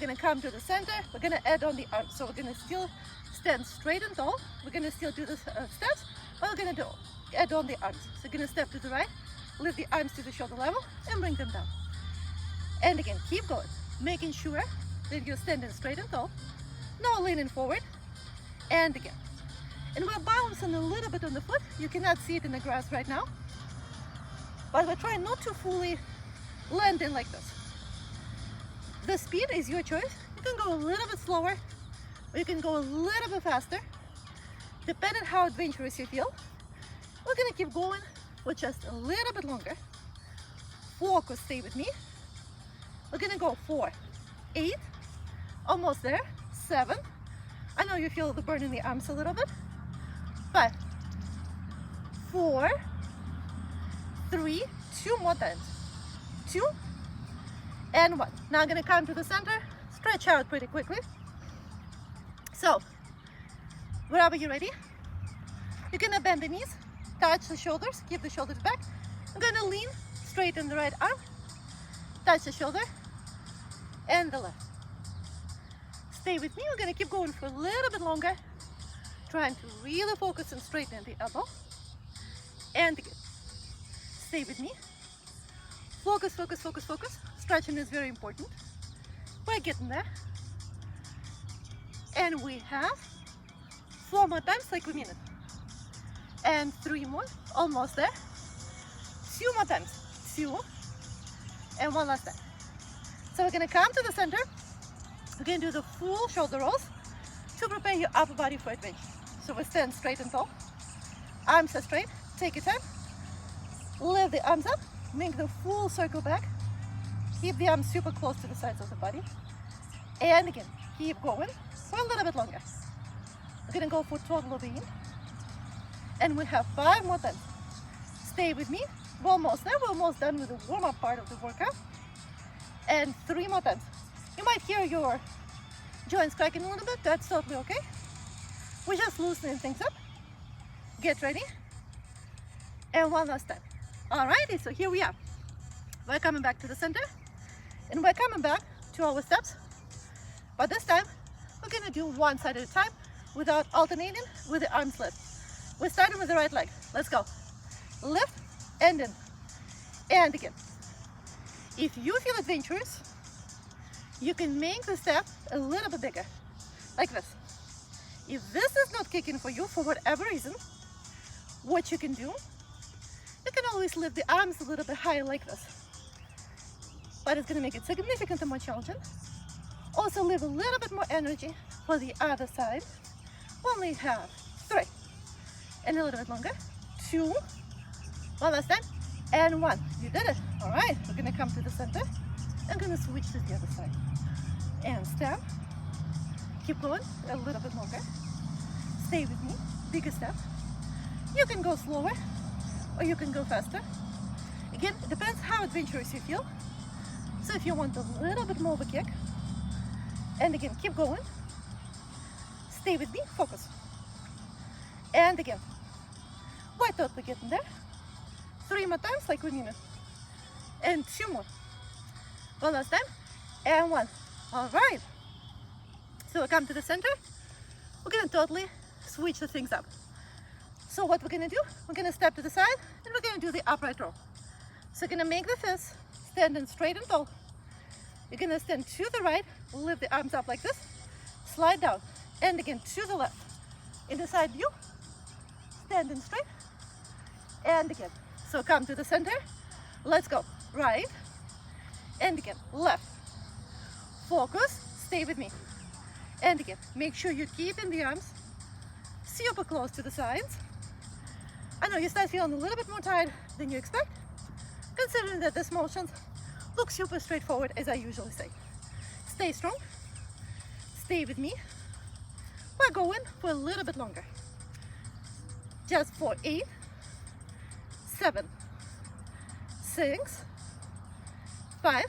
gonna come to the center. We're gonna add on the arms. So we're gonna still stand straight and tall. We're gonna still do the steps, but we're gonna add on the arms. So we're gonna step to the right, lift the arms to the shoulder level, and bring them down. And again, keep going, making sure that you're standing straight and tall, no leaning forward. And again. And we're bouncing a little bit on the foot. You cannot see it in the grass right now, but we're trying not to fully land in like this. The speed is your choice. You can go a little bit slower, or you can go a little bit faster, depending how adventurous you feel. We're gonna keep going for just a little bit longer. Focus, stay with me. We're gonna go 4, 8, almost there, 7. I know you feel the burn in the arms a little bit. 5, 4, 3, 2 more times. 2 and 1. Now I'm gonna come to the center, stretch out pretty quickly. So, wherever you're ready, you're gonna bend the knees, touch the shoulders, keep the shoulders back. I'm gonna lean, straighten the right arm, touch the shoulder, and the left. Stay with me, we're gonna keep going for a little bit longer, trying to really focus and straighten the elbow. And again, stay with me. Focus, focus, focus, focus. Stretching is very important. We're getting there. And we have 4 more times like we mean it. And 3 more, almost there. 2 more times, 2. And 1 last time. So we're gonna come to the center. We're gonna do the full shoulder rolls to prepare your upper body for adventure. So we stand straight and tall. Arms are straight, take your time. Lift the arms up, make the full circle back. Keep the arms super close to the sides of the body. And again, keep going for a little bit longer. We're gonna go for total of 8. And we have 5 more times. Stay with me. We're almost there. We're almost done with the warm-up part of the workout. And 3 more times. You might hear your joints cracking a little bit. That's totally okay. We're just loosening things up. Get ready. And 1 last time. Alrighty, so here we are. We're coming back to the center. And we're coming back to our steps. But this time, we're gonna do one side at a time without alternating with the arms lift. We're starting with the right leg. Let's go. Lift and in. And again. If you feel adventurous, you can make the step a little bit bigger, like this. If this is not kicking for you for whatever reason, what you can do, you can always lift the arms a little bit higher like this. But it's gonna make it significantly more challenging. Also leave a little bit more energy for the other side. Only have 3. And a little bit longer. 2. 1 last time. And 1. You did it. All right, we're gonna come to the center. I'm gonna switch to the other side. And stand. Keep going a little bit longer. Stay with me. Bigger step. You can go slower or you can go faster. Again, it depends how adventurous you feel. So if you want a little bit more of a kick, and again, keep going. Stay with me, focus. And again, we're totally getting there. 3 more times like we mean it. And 2 more. 1 last time. And 1. All right. So we come to the center. We're gonna totally switch the things up. So what we're gonna do, we're gonna step to the side and we're gonna do the upright row. So we're gonna make the fist, standing straight and tall. You're gonna stand to the right, lift the arms up like this, slide down, and again to the left. In the side view, standing straight, and again. So come to the center, let's go. Right, and again, left. Focus, stay with me. And again, make sure you keep in the arms super close to the sides. I know you start feeling a little bit more tired than you expect, considering that this motion looks super straightforward, as I usually say. Stay strong, stay with me. We're going for a little bit longer. Just for 8, 7, 6, 5,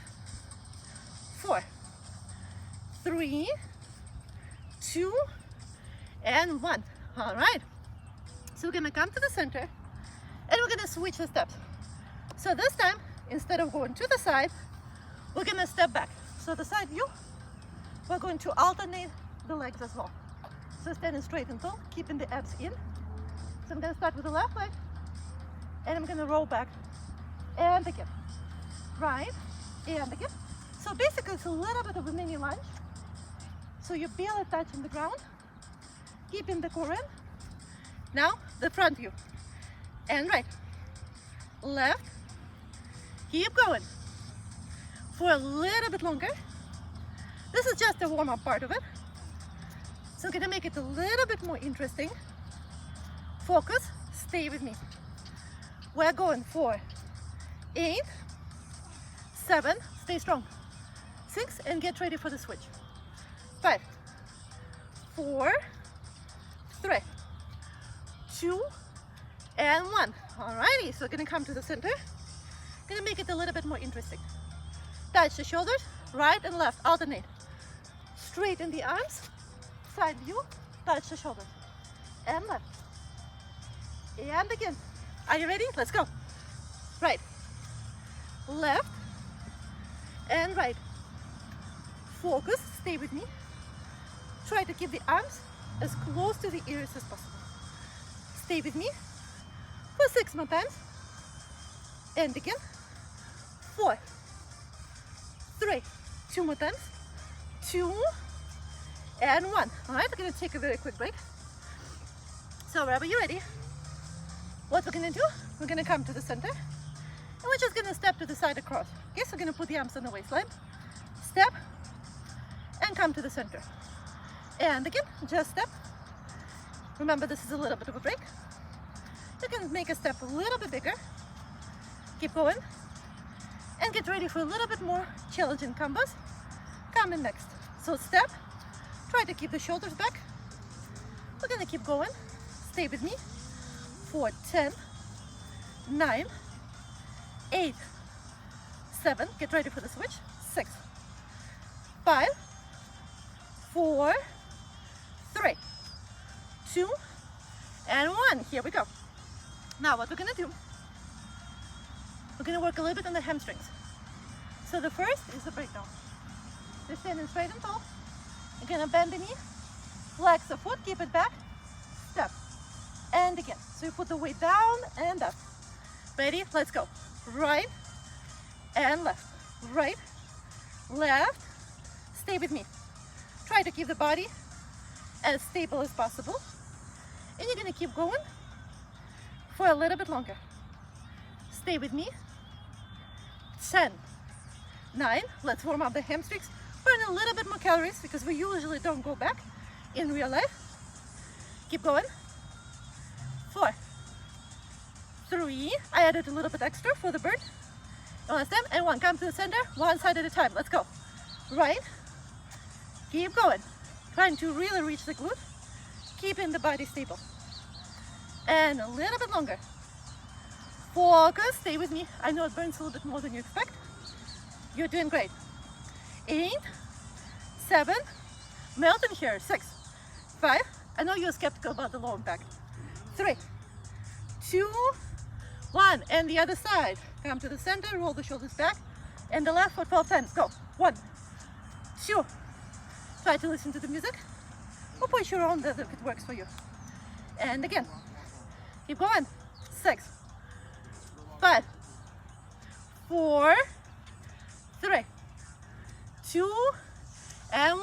4, 3, 2, and 1. All right. So we're gonna come to the center and we're gonna switch the steps. So this time, instead of going to the side, we're gonna step back. So the side view, we're going to alternate the legs as well. So standing straight and tall, keeping the abs in. So I'm going to start with the left leg, and I'm going to roll back, and again. Right, and again. So basically it's a little bit of a mini lunge. So you're barely touching the ground, keeping the core in. Now the front view, and right, left, keep going for a little bit longer. This is just the warm-up part of it. So I'm gonna make it a little bit more interesting. Focus, stay with me. We're going for 8, 7, stay strong, 6, and get ready for the switch. 5, 4, 3, 2, and 1. Alrighty, so we're gonna come to the center. Gonna make it a little bit more interesting. Touch the shoulders, right and left, alternate. Straighten the arms, side view, touch the shoulders, and left. And again. Are you ready? Let's go. Right, left, and right. Focus, stay with me. Try to keep the arms as close to the ears as possible. Stay with me for 6 more times. And again. 4, 3, 2 more times. 2, and 1. All right, we're going to take a very quick break. So wherever you're ready, what we're going to do, we're going to come to the center, and we're just going to step to the side across. Okay, so we're going to put the arms on the waistline, step, and come to the center. And again, just step. Remember, this is a little bit of a break. You can make a step a little bit bigger. Keep going, and get ready for a little bit more challenging combos coming next. So step, try to keep the shoulders back. We're going to keep going. Stay with me. 4, 10, 9, 8, 7, get ready for the switch, 6, 5, 4, 3, 2, and 1. Here we go. Now what we're going to do, we're going to work a little bit on the hamstrings. So the first is the breakdown. You're standing straight and tall. You're going to bend the knee, flex the foot, keep it back, step. And again, so you put the weight down and up. Ready? Let's go. Right and left. Right, left. Stay with me. Try to keep the body as stable as possible. And you're gonna keep going for a little bit longer. Stay with me. 10, 9. Let's warm up the hamstrings. Burn a little bit more calories because we usually don't go back in real life. Keep going. 4, 3, I added a little bit extra for the burn. Last time, and 1, come to the center, one side at a time, let's go. Right, keep going, trying to really reach the glute, keeping the body stable. And a little bit longer. Focus, stay with me. I know it burns a little bit more than you expect. You're doing great. 8, 7, melt in here, 6, 5, I know you're skeptical about the low impact. 3, 2, 1, and the other side. Come to the center, roll the shoulders back, and the left for 12 times. Go. 1, 2. Try to listen to the music, or push your own if it works for you. And again, keep going. 6, 5, 4, 3, 2, and